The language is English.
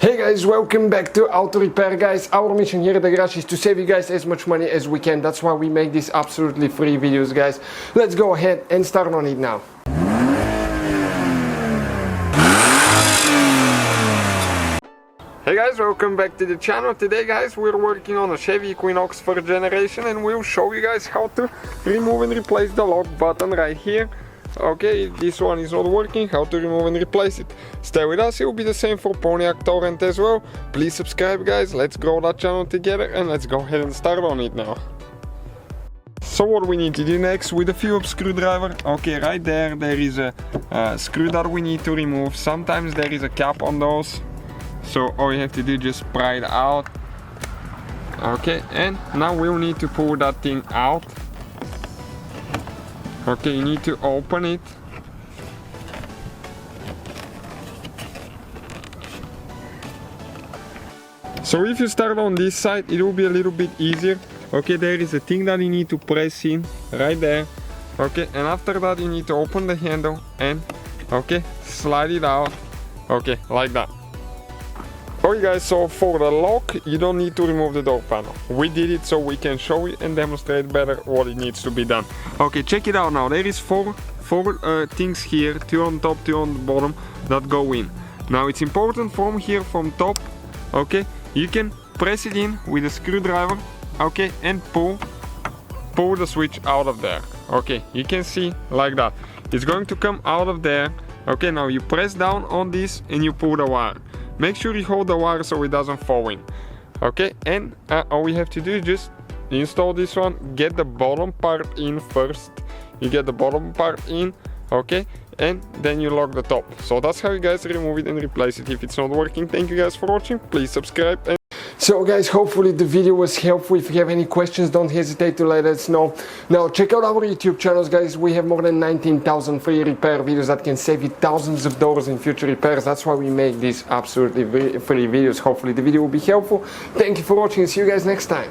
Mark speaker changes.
Speaker 1: Hey guys, welcome back to Auto Repair guys. Our mission here at the garage is to save you guys as much money as we can. That's why we make these absolutely free videos guys. Let's go ahead and start on it now. Hey guys, welcome back to the channel. Today guys, we're working on a Chevy Equinox 4th generation and we'll show you guys how to remove and replace the lock button right here. Okay, this one is not working, how to remove and replace it. Stay with us, it will be the same for Pontiac Torrent as well. Please subscribe guys, let's grow that channel together and let's go ahead and start on it now. So what we need to do next with a Phillips screwdriver, okay, right there is a screw that we need to remove. Sometimes there is a cap on those, so all you have to do is just pry it out. Okay, and now we'll need to pull that thing out. Okay, you need to open it. So if you start on this side, it will be a little bit easier. Okay, there is a thing that you need to press in, right there. Okay, and after that you need to open the handle and, okay, slide it out. Okay, like that. Okay guys, so for the lock, you don't need to remove the door panel. We did it so we can show you and demonstrate better what it needs to be done. Okay, check it out now. There is four things here, two on top, two on the bottom, that go in. Now it's important from here, from top, okay, you can press it in with a screwdriver, okay, and pull the switch out of there. Okay, you can see like that. It's going to come out of there. Okay, now you press down on this and you pull the wire. Make sure you hold the wire so it doesn't fall in. Okay, and all we have to do is just install this one, get the bottom part in first. You get the bottom part in, okay, and then you lock the top. So that's how you guys remove it and replace it if it's not working. Thank you guys for watching, please subscribe. So guys, hopefully the video was helpful. If you have any questions, don't hesitate to let us know. Now check out our YouTube channels guys, we have more than 19,000 free repair videos that can save you thousands of dollars in future repairs. That's why we make these absolutely free videos. Hopefully the video will be helpful. Thank you for watching, see you guys next time.